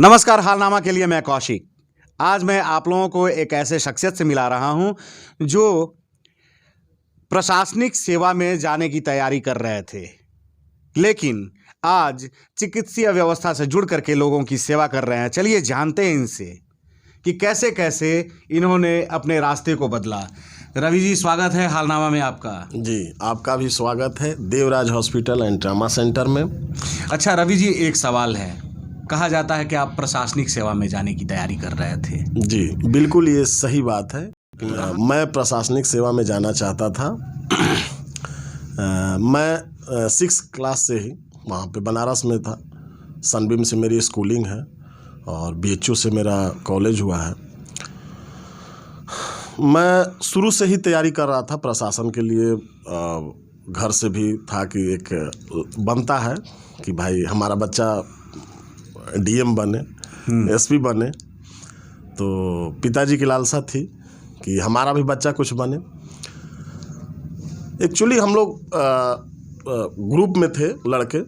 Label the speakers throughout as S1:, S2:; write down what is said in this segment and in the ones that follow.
S1: नमस्कार, हालनामा के लिए मैं कौशिक। आज मैं आप लोगों को एक ऐसे शख्सियत से मिला रहा हूं जो प्रशासनिक सेवा में जाने की तैयारी कर रहे थे, लेकिन आज चिकित्सीय व्यवस्था से जुड़ करके लोगों की सेवा कर रहे हैं। चलिए जानते हैं इनसे कि कैसे कैसे इन्होंने अपने रास्ते को बदला। रवि जी, स्वागत है हालनामा में आपका।
S2: जी, आपका भी स्वागत है Devraj hospital and trauma centre में।
S1: अच्छा रवि जी, एक सवाल है। कहा जाता है कि आप प्रशासनिक सेवा में जाने की तैयारी कर रहे थे।
S2: जी बिल्कुल, ये सही बात है। मैं प्रशासनिक सेवा में जाना चाहता था। मैं 6 क्लास से ही वहाँ पे बनारस में था। सनबीम से मेरी स्कूलिंग है और BHU से मेरा कॉलेज हुआ है। मैं शुरू से ही तैयारी कर रहा था प्रशासन के लिए। घर से भी था कि एक बनता है कि भाई हमारा बच्चा DM बने, SP बने। तो पिताजी की लालसा थी कि हमारा भी बच्चा कुछ बने। एक्चुअली हम लोग ग्रुप में थे, लड़के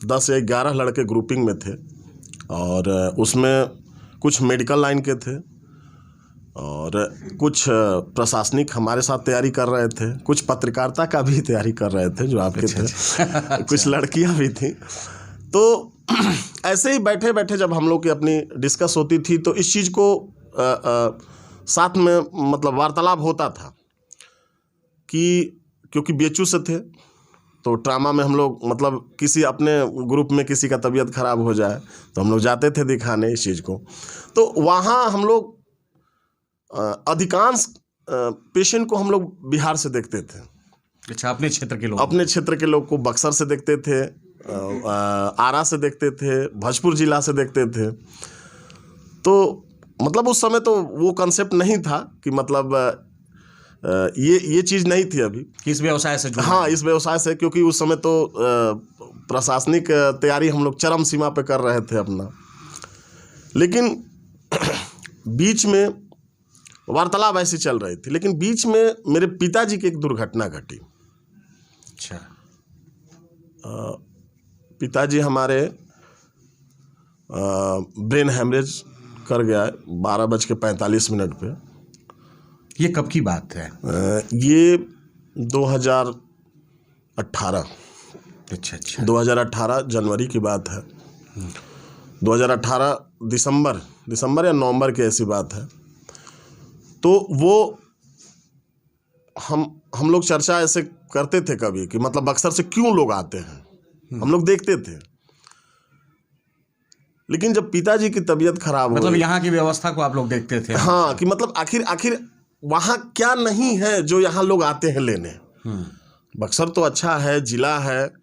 S2: 10 या 11 लड़के ग्रुपिंग में थे और उसमें कुछ मेडिकल लाइन के थे और कुछ प्रशासनिक हमारे साथ तैयारी कर रहे थे, कुछ पत्रकारिता का भी तैयारी कर रहे थे जो आपके थे। कुछ लड़कियां भी थी। तो ऐसे ही बैठे बैठे जब हम लोग की अपनी डिस्कस होती थी तो इस चीज़ को साथ में मतलब वार्तालाप होता था कि क्योंकि BHU से थे तो ट्रामा में हम लोग मतलब किसी अपने ग्रुप में किसी का तबीयत खराब हो जाए तो हम लोग जाते थे दिखाने इस चीज़ को। तो वहाँ हम लोग अधिकांश पेशेंट को हम लोग बिहार से देखते थे।
S1: अच्छा, अपने क्षेत्र के लोग? अपने
S2: क्षेत्र के लोग को बक्सर से देखते थे, आरा से देखते थे, भोजपुर जिला से देखते थे। तो मतलब उस समय तो वो कंसेप्ट नहीं था कि मतलब ये चीज़ नहीं थी अभी
S1: कि इस व्यवसाय से जुड़ा।
S2: हाँ, इस व्यवसाय से, क्योंकि उस समय तो प्रशासनिक तैयारी हम लोग चरम सीमा पे कर रहे थे अपना। लेकिन बीच में वार्तालाप ऐसी चल रही थी, लेकिन बीच में मेरे पिताजी की एक दुर्घटना घटी।
S1: अच्छा।
S2: पिताजी हमारे ब्रेन हेमरेज कर गया 12:45 पे।
S1: ये कब की बात है?
S2: ये 2018।
S1: अच्छा।
S2: 2018 जनवरी की बात है। 2018 दिसंबर या नवंबर की ऐसी बात है। तो वो हम लोग चर्चा ऐसे करते थे कभी कि मतलब बक्सर से क्यों लोग आते हैं, हम लोग देखते थे। लेकिन जब पिताजी की तबीयत खराब
S1: मतलब यहाँ की व्यवस्था को आप लोग देखते थे?
S2: हाँ, कि मतलब आखिर वहाँ क्या नहीं है जो यहाँ लोग आते हैं लेने। बक्सर तो अच्छा है, जिला है,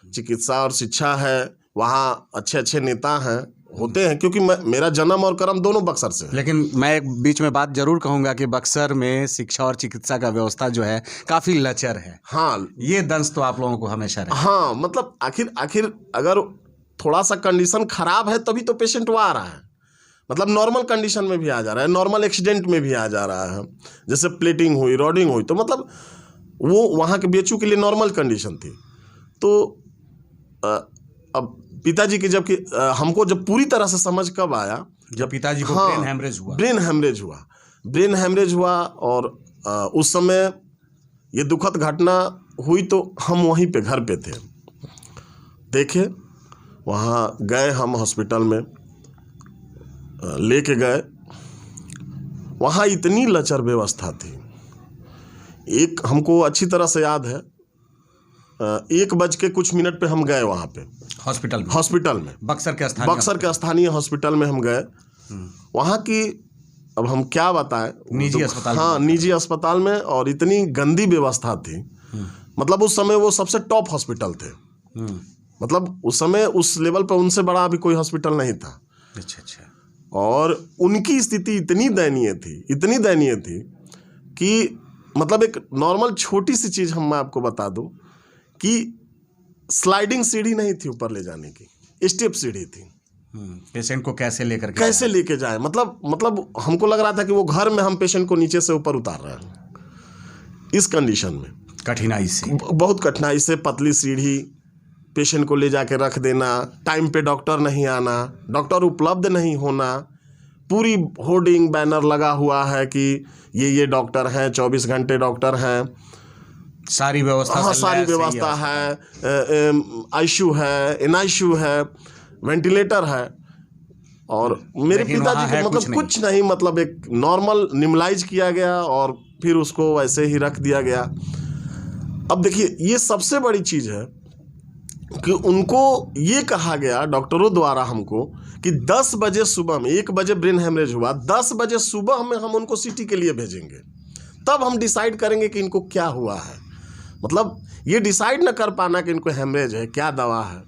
S2: चिकित्सा और शिक्षा है, वहाँ अच्छे अच्छे नेता हैं, होते हैं, क्योंकि मेरा जन्म और कर्म दोनों बक्सर से है।
S1: लेकिन मैं एक बीच में बात जरूर कहूँगा कि बक्सर में शिक्षा और चिकित्सा का व्यवस्था जो है काफ़ी लचर है।
S2: हाँ,
S1: ये दंश तो आप लोगों को हमेशा रहे।
S2: हाँ, मतलब आखिर अगर थोड़ा सा कंडीशन खराब है तभी तो पेशेंट वहाँ आ रहा है। मतलब नॉर्मल कंडीशन में भी आ जा रहा है, नॉर्मल एक्सीडेंट में भी आ जा रहा है। जैसे प्लेटिंग हुई, रॉडिंग हुई, तो मतलब वो वहाँ के BHU के लिए नॉर्मल कंडीशन थी। तो अब पिताजी की जबकि हमको जब पूरी तरह से समझ कब आया,
S1: जब पिताजी को
S2: हाँ,
S1: ब्रेन
S2: हेमरेज हुआ और उस समय ये दुखद घटना हुई तो हम वहीं पे घर पे थे। देखे, वहाँ गए हम हॉस्पिटल में, लेके गए। वहाँ इतनी लचर व्यवस्था थी। एक हमको अच्छी तरह से याद है, 1:00 पे हम गए वहाँ पे हॉस्पिटल में बक्सर के स्थानीय हॉस्पिटल में हम गए। वहाँ की अब हम क्या बताएं,
S1: निजी अस्पताल।
S2: हाँ, निजी अस्पताल में, और इतनी गंदी व्यवस्था थी। मतलब उस समय वो सबसे टॉप हॉस्पिटल थे। मतलब उस समय उस लेवल पे उनसे बड़ा अभी कोई हॉस्पिटल नहीं था।
S1: अच्छा। और
S2: उनकी स्थिति इतनी दयनीय थी कि मतलब एक नॉर्मल छोटी सी चीज़ मैं आपको बता दूं कि स्लाइडिंग सीढ़ी नहीं थी ऊपर ले जाने की, स्टेप सीढ़ी थी।
S1: पेशेंट को कैसे लेके
S2: जाए, मतलब हमको लग रहा था कि वो घर में हम पेशेंट को नीचे से ऊपर उतार रहे हैं। इस कंडीशन में
S1: कठिनाई से,
S2: बहुत कठिनाई से, पतली सीढ़ी, पेशेंट को ले जाके रख देना, टाइम पे डॉक्टर नहीं आना, डॉक्टर उपलब्ध नहीं होना, पूरी होर्डिंग बैनर लगा हुआ है कि ये डॉक्टर हैं, 24 घंटे डॉक्टर हैं,
S1: सारी व्यवस्था
S2: हाँ
S1: से
S2: सारी
S1: लैस सही
S2: व्यवस्था है, आईसीयू है, एनआईसीयू है, वेंटिलेटर है। और मेरे
S1: लेकिन
S2: पिताजी
S1: वहाँ
S2: को
S1: है
S2: मतलब
S1: कुछ
S2: कुछ नहीं, मतलब एक नॉर्मल निमलाइज किया गया और फिर उसको वैसे ही रख दिया गया। अब देखिए, ये सबसे बड़ी चीज़ है कि उनको ये कहा गया डॉक्टरों द्वारा हमको कि 10 बजे सुबह में, 1 बजे ब्रेन हेमरेज हुआ, 10 बजे सुबह में हम उनको सीटी के लिए भेजेंगे, तब हम डिसाइड करेंगे कि इनको क्या हुआ है। मतलब ये डिसाइड न कर पाना कि इनको हेमरेज है, क्या दवा है,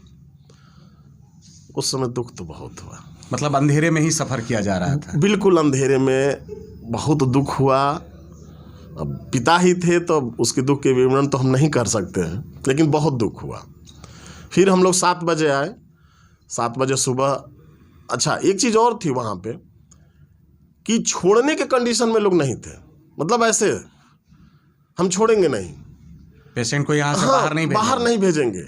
S2: उस समय दुख तो बहुत हुआ।
S1: मतलब अंधेरे में ही सफ़र किया जा रहा था।
S2: बिल्कुल अंधेरे में बहुत दुख हुआ। अब पिता ही थे तो उसके दुख के विवरण तो हम नहीं कर सकते हैं, लेकिन बहुत दुख हुआ। फिर हम लोग 7 बजे आए, 7 बजे सुबह। अच्छा, एक चीज़ और थी वहाँ पे कि छोड़ने के कंडीशन में लोग नहीं थे, मतलब ऐसे हम छोड़ेंगे नहीं,
S1: पेशेंट को यहाँ से
S2: हाँ,
S1: बाहर नहीं
S2: भेजेंगे,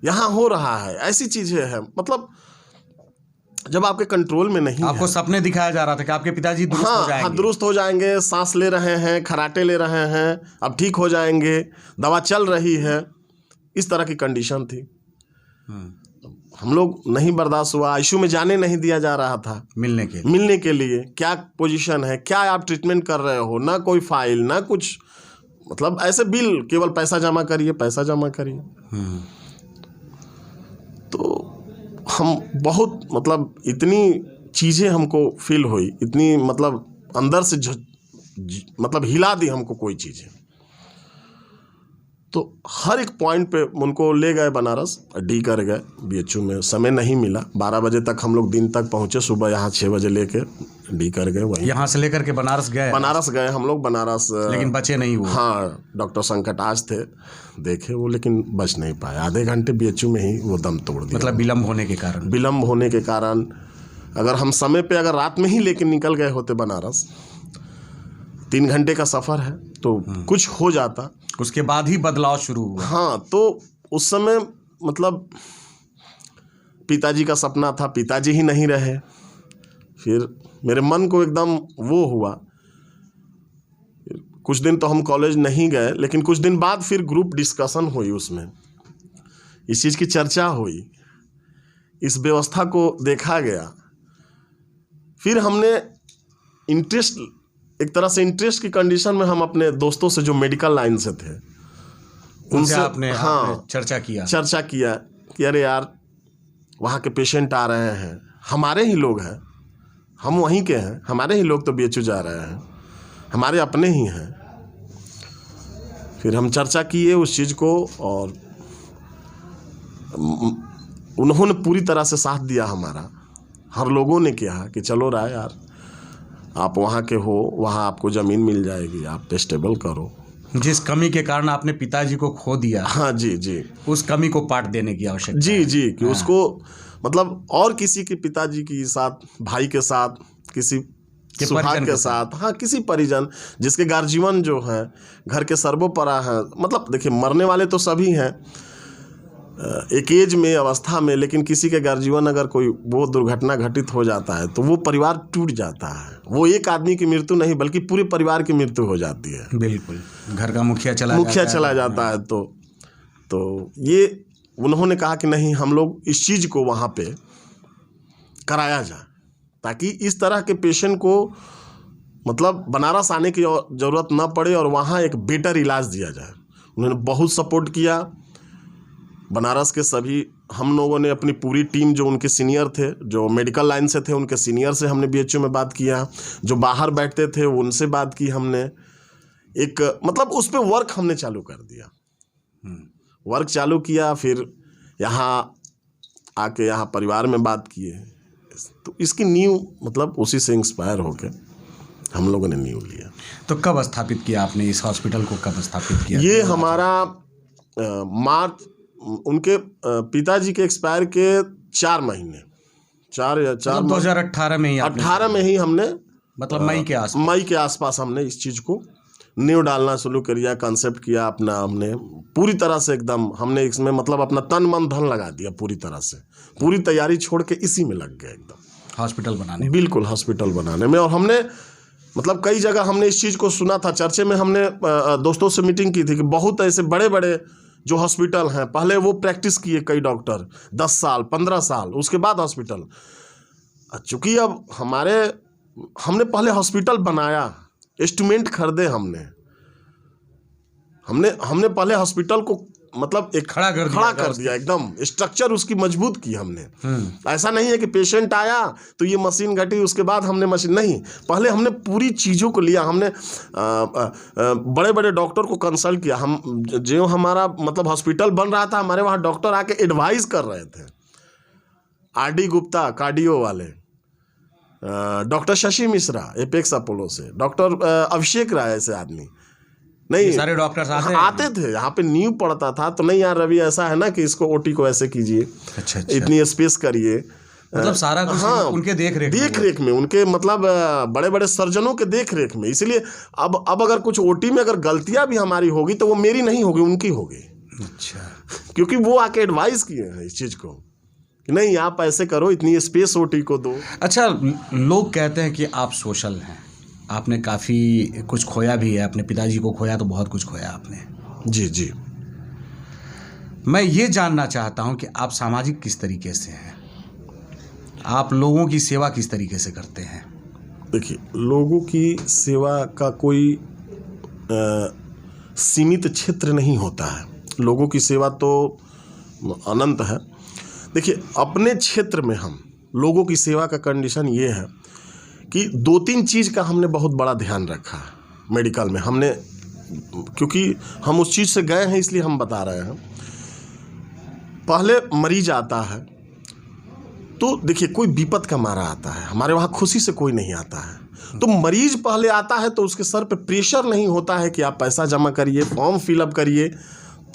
S2: यहाँ हो रहा है, ऐसी चीज़ें हैं। मतलब जब आपके कंट्रोल में नहीं
S1: आपको सपने दिखाया जा रहा था कि आपके पिताजी दुरुस्त हो जाएंगे।
S2: हाँ, दुरुस्त हो जाएंगे, सांस ले रहे हैं, खराटे ले रहे हैं, अब ठीक हो जाएंगे, दवा चल रही है, इस तरह की कंडीशन थी। हम लोग नहीं बर्दाश्त हुआ, आईसीयू में जाने नहीं दिया जा रहा था मिलने के लिए। क्या पोजीशन है, क्या आप ट्रीटमेंट कर रहे हो, ना कोई फाइल ना कुछ, मतलब ऐसे बिल, केवल पैसा जमा करिए, पैसा जमा करिए। तो हम बहुत, मतलब इतनी चीज़ें हमको फील हुई, इतनी मतलब अंदर से मतलब हिला दी हमको कोई चीज़ें। तो हर एक पॉइंट पे उनको ले गए बनारस, डी कर गए बीएचयू में, समय नहीं मिला। 12 बजे तक हम लोग दिन तक पहुँचे, सुबह यहाँ 6 बजे लेके डी कर गए। वहीं
S1: यहाँ से लेकर के बनारस गए हम
S2: लोग बनारस,
S1: लेकिन बचे नहीं हुए।
S2: हाँ, डॉक्टर संकट आज थे, देखे वो, लेकिन बच नहीं पाए। आधे घंटे बीएचयू में ही वो दम तोड़ दिया।
S1: मतलब विलम्ब होने के कारण
S2: अगर हम समय पे, अगर रात में ही लेके निकल गए होते बनारस, 3 घंटे का सफ़र है, तो कुछ हो जाता।
S1: उसके बाद ही बदलाव शुरू हुआ।
S2: हाँ, तो उस समय मतलब पिताजी का सपना था, पिताजी ही नहीं रहे। फिर मेरे मन को एकदम वो हुआ। कुछ दिन तो हम कॉलेज नहीं गए, लेकिन कुछ दिन बाद फिर ग्रुप डिस्कशन हुई, उसमें इस चीज़ की चर्चा हुई, इस व्यवस्था को देखा गया। फिर हमने एक तरह से इंटरेस्ट की कंडीशन में हम अपने दोस्तों से जो मेडिकल लाइन से थे
S1: उनसे आपने चर्चा
S2: किया कि अरे यार, वहाँ के पेशेंट आ रहे हैं, हमारे ही लोग हैं, हम वहीं के हैं, हमारे ही लोग तो बीएचयू जा रहे हैं, हमारे अपने ही हैं। फिर हम चर्चा किए उस चीज़ को, और उन्होंने पूरी तरह से साथ दिया हमारा। हर लोगों ने कहा कि चलो राय यार, आप वहाँ के हो, वहाँ आपको ज़मीन मिल जाएगी, आप पे स्टेबल करो।
S1: जिस कमी के कारण आपने पिताजी को खो दिया,
S2: हाँ जी,
S1: उस कमी को पाट देने की आवश्यकता
S2: जी, कि उसको, मतलब और किसी के पिताजी के साथ, भाई के साथ, किसी सुहाग के साथ, हाँ, किसी परिजन जिसके गार्जियन जो है घर के सर्वोपरा है। मतलब देखिए, मरने वाले तो सभी हैं एक एज में, अवस्था में, लेकिन किसी के गार्जियन अगर कोई वो दुर्घटना घटित हो जाता है तो वो परिवार टूट जाता है। वो एक आदमी की मृत्यु नहीं, बल्कि पूरे परिवार की मृत्यु हो जाती है।
S1: बिल्कुल, घर का मुखिया चला जाता है। तो ये उन्होंने कहा कि नहीं, हम लोग इस चीज़ को वहाँ पे कराया जाए, ताकि इस तरह के पेशेंट को मतलब बनारस आने की ज़रूरत ना पड़े और वहाँ एक बेटर इलाज दिया जाए। उन्होंने बहुत सपोर्ट किया। बनारस के सभी हम लोगों ने अपनी पूरी टीम, जो उनके सीनियर थे, जो मेडिकल लाइन से थे, उनके सीनियर से हमने बीएचयू में बात किया, जो बाहर बैठते थे उनसे बात की हमने। एक मतलब उस पर वर्क हमने चालू कर दिया, वर्क चालू किया। फिर यहाँ आके यहाँ परिवार में बात किए, तो इसकी नींव मतलब उसी से इंस्पायर होके हम लोगों ने नींव लिया। तो कब स्थापित किया आपने इस हॉस्पिटल को, कब स्थापित किया?
S2: ये हमारा मार्च, उनके पिताजी के एक्सपायर के 4 महीने,
S1: 2018 में ही
S2: 18 में ही हमने,
S1: मतलब मई के आसपास
S2: हमने इस चीज़ को नींव डालना शुरू किया, कंसेप्ट किया अपना, हमने पूरी तरह से एकदम हमने इसमें मतलब अपना तन मन धन लगा दिया पूरी तरह से, पूरी तैयारी छोड़ के इसी में लग गए एकदम
S1: हॉस्पिटल बनाने में।
S2: बिल्कुल हॉस्पिटल बनाने में। और हमने मतलब कई जगह हमने इस चीज़ को सुना था, चर्चे में हमने दोस्तों से मीटिंग की थी कि बहुत ऐसे बड़े बड़े जो हॉस्पिटल हैं, पहले वो प्रैक्टिस किए कई डॉक्टर 10 साल 15 साल, उसके बाद हॉस्पिटल। चूँकि अब हमने पहले हॉस्पिटल बनाया, इंस्ट्रूमेंट खरीदे हमने पहले हॉस्पिटल को मतलब एक
S1: खड़ा कर
S2: दिया एकदम, स्ट्रक्चर उसकी मजबूत की हमने। ऐसा नहीं है कि पेशेंट आया तो ये मशीन घटी उसके बाद हमने मशीन, नहीं, पहले हमने पूरी चीज़ों को लिया। हमने बड़े बड़े डॉक्टर को कंसल्ट किया। हम जो हमारा मतलब हॉस्पिटल बन रहा था, हमारे वहाँ डॉक्टर आके एडवाइस कर रहे थे। RD गुप्ता कार्डियो वाले, doctor Shashi Mishra apex Apollo से, डॉक्टर अभिषेक राय ऐसे आदमी, नहीं
S1: सारे डॉक्टर्स
S2: आते थे यहाँ पे। नींव पड़ता था तो नहीं यार रवि ऐसा है ना कि इसको OT को ऐसे कीजिए,
S1: अच्छा।
S2: इतनी स्पेस करिए,
S1: मतलब सारा कुछ
S2: हाँ,
S1: उनके देख रेख
S2: में, उनके मतलब बड़े बड़े सर्जनों के देख रेख में। इसलिए अब अगर कुछ OT में अगर गलतियां भी हमारी होगी तो वो मेरी नहीं होगी, उनकी होगी।
S1: अच्छा,
S2: क्योंकि वो आके एडवाइस किए हैं इस चीज़ को कि नहीं आप ऐसे करो, इतनी स्पेस OT को दो।
S1: अच्छा, लोग कहते हैं कि आप सोशल हैं, आपने काफ़ी कुछ खोया भी है, अपने पिताजी को खोया तो बहुत कुछ खोया आपने।
S2: जी जी।
S1: मैं ये जानना चाहता हूं कि आप सामाजिक किस तरीके से हैं, आप लोगों की सेवा किस तरीके से करते हैं।
S2: देखिए, लोगों की सेवा का कोई सीमित क्षेत्र नहीं होता है, लोगों की सेवा तो अनंत है। देखिए, अपने क्षेत्र में हम लोगों की सेवा का कंडीशन ये है कि 2-3 चीज़ का हमने बहुत बड़ा ध्यान रखा है मेडिकल में। हमने, क्योंकि हम उस चीज़ से गए हैं इसलिए हम बता रहे हैं। पहले मरीज आता है तो देखिए, कोई विपत का मारा आता है, हमारे वहाँ खुशी से कोई नहीं आता है। तो मरीज पहले आता है तो उसके सर पे प्रेशर नहीं होता है कि आप पैसा जमा करिए, फॉर्म फिलअप करिए,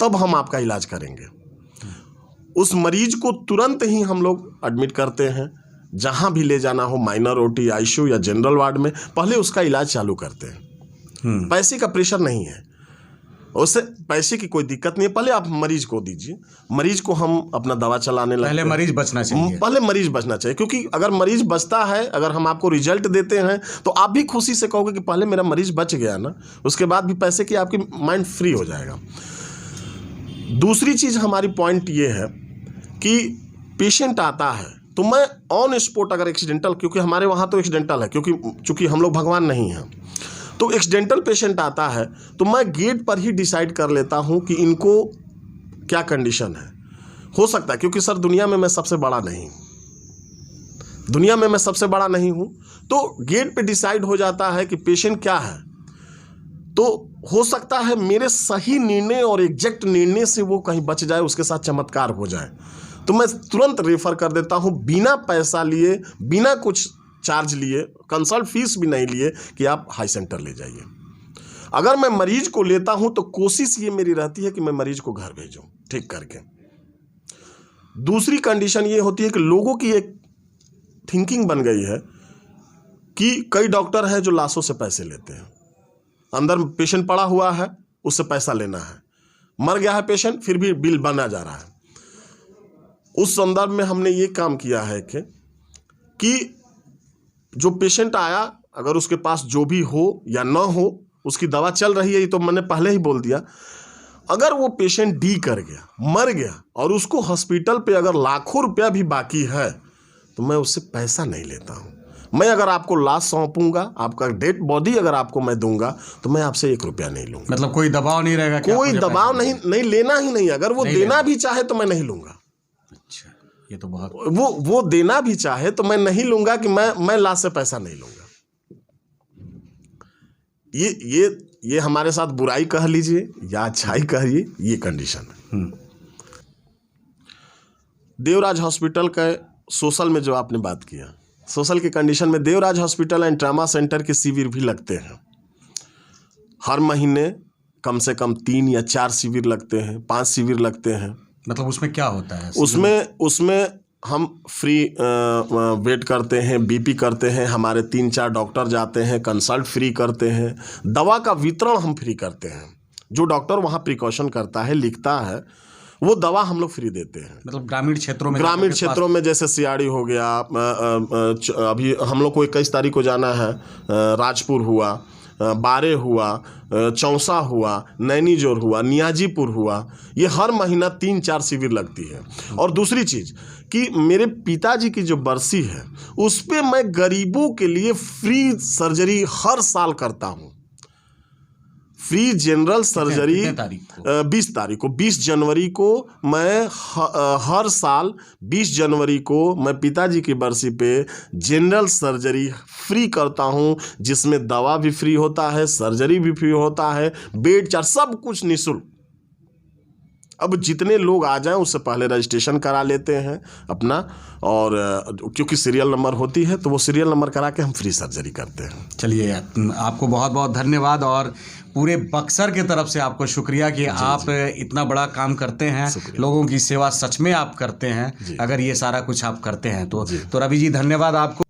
S2: तब हम आपका इलाज करेंगे। उस मरीज को तुरंत ही हम लोग एडमिट करते हैं, जहाँ भी ले जाना हो, माइनर OT, ICU या जनरल वार्ड में, पहले उसका इलाज चालू करते हैं। पैसे का प्रेशर नहीं है, उससे पैसे की कोई दिक्कत नहीं है। पहले आप मरीज को दीजिए, मरीज को हम अपना दवा चलाने लगते हैं।
S1: पहले मरीज बचना चाहिए,
S2: क्योंकि अगर मरीज बचता है, अगर हम आपको रिजल्ट देते हैं तो आप भी खुशी से कहोगे कि पहले मेरा मरीज बच गया ना, उसके बाद भी पैसे की आपकी माइंड फ्री हो जाएगा। दूसरी चीज़ हमारी पॉइंट ये है कि पेशेंट आता है तो मैं ऑन स्पॉट, अगर एक्सीडेंटल, क्योंकि हमारे वहाँ तो एक्सीडेंटल है, चूँकि हम लोग भगवान नहीं हैं, तो एक्सीडेंटल पेशेंट आता है तो मैं गेट पर ही डिसाइड कर लेता हूँ कि इनको क्या कंडीशन है। हो सकता है, क्योंकि सर दुनिया में मैं सबसे बड़ा नहीं हूँ, तो गेट पे डिसाइड हो जाता है कि पेशेंट क्या है। तो हो सकता है मेरे सही निर्णय और एग्जैक्ट निर्णय से वो कहीं बच जाए, उसके साथ चमत्कार हो जाए, तो मैं तुरंत रेफर कर देता हूँ, बिना पैसा लिए, बिना कुछ चार्ज लिए, कंसल्ट फीस भी नहीं लिए, कि आप हाई सेंटर ले जाइए। अगर मैं मरीज को लेता हूँ तो कोशिश ये मेरी रहती है कि मैं मरीज को घर भेजूँ ठीक करके। दूसरी कंडीशन ये होती है कि लोगों की एक थिंकिंग बन गई है कि कई डॉक्टर हैं जो लाशों से पैसे लेते हैं। अंदर पेशेंट पड़ा हुआ है, उससे पैसा लेना है, मर गया है पेशेंट, फिर भी बिल बना जा रहा है। उस संदर्भ में हमने ये काम किया है कि जो पेशेंट आया, अगर उसके पास जो भी हो या ना हो, उसकी दवा चल रही है, ये तो मैंने पहले ही बोल दिया। अगर वो पेशेंट डी कर गया, मर गया, और उसको हॉस्पिटल पे अगर लाखों रुपया भी बाकी है, तो मैं उससे पैसा नहीं लेता हूँ। मैं अगर आपको लाश सौंपूंगा, आपका डेड बॉडी अगर आपको मैं दूंगा, तो मैं आपसे 1 रुपया नहीं लूंगा।
S1: मतलब कोई दबाव नहीं रहेगा,
S2: कोई दबाव नहीं लेना ही नहीं। अगर वो देना भी चाहे तो मैं नहीं लूंगा।
S1: अच्छा, ये तो बहुत,
S2: वो देना भी चाहे तो मैं नहीं लूंगा कि मैं लाश से पैसा नहीं लूंगा। ये हमारे साथ बुराई कह लीजिए या अच्छाई कहिए, ये कंडीशन है। देवराज हॉस्पिटल का सोशल में जो आपने बात किया, सोशल की कंडीशन में Devraj hospital and trauma centre के शिविर भी लगते हैं। हर महीने कम से कम 3 या 4 शिविर लगते हैं, 5 शिविर लगते हैं।
S1: मतलब उसमें क्या होता है?
S2: उसमें हम फ्री वेट करते हैं, बीपी करते हैं, हमारे 3-4 डॉक्टर जाते हैं, कंसल्ट फ्री करते हैं, दवा का वितरण हम फ्री करते हैं। जो डॉक्टर वहाँ प्रिकॉशन करता है, लिखता है, वो दवा हम लोग फ्री देते हैं।
S1: मतलब ग्रामीण क्षेत्रों में
S2: जैसे सियाड़ी हो गया, अभी हम लोग को 21 तारीख को जाना है, राजपुर हुआ, बारे हुआ, चौसा हुआ, नैनीजोर हुआ, नियाजीपुर हुआ, ये हर महीना 3-4 शिविर लगती है। और दूसरी चीज़ कि मेरे पिताजी की जो बरसी है उस पर मैं गरीबों के लिए फ्री सर्जरी हर साल करता हूँ। फ्री जनरल सर्जरी 20 तारीख को 20 जनवरी को मैं हर साल 20 जनवरी को मैं पिताजी की बरसी पे जनरल सर्जरी फ्री करता हूं, जिसमें दवा भी फ्री होता है, सर्जरी भी फ्री होता है, बेड चार्ज सब कुछ निःशुल्क। अब जितने लोग आ जाएं उससे पहले रजिस्ट्रेशन करा लेते हैं अपना, और क्योंकि सीरियल नंबर होती है तो वो सीरियल नंबर करा के हम फ्री सर्जरी करते हैं।
S1: चलिए, आपको बहुत बहुत धन्यवाद और पूरे बक्सर के तरफ से आपको शुक्रिया कि आप इतना बड़ा काम करते हैं, लोगों की सेवा सच में आप करते हैं। अगर ये सारा कुछ आप करते हैं तो रवि जी धन्यवाद आपको।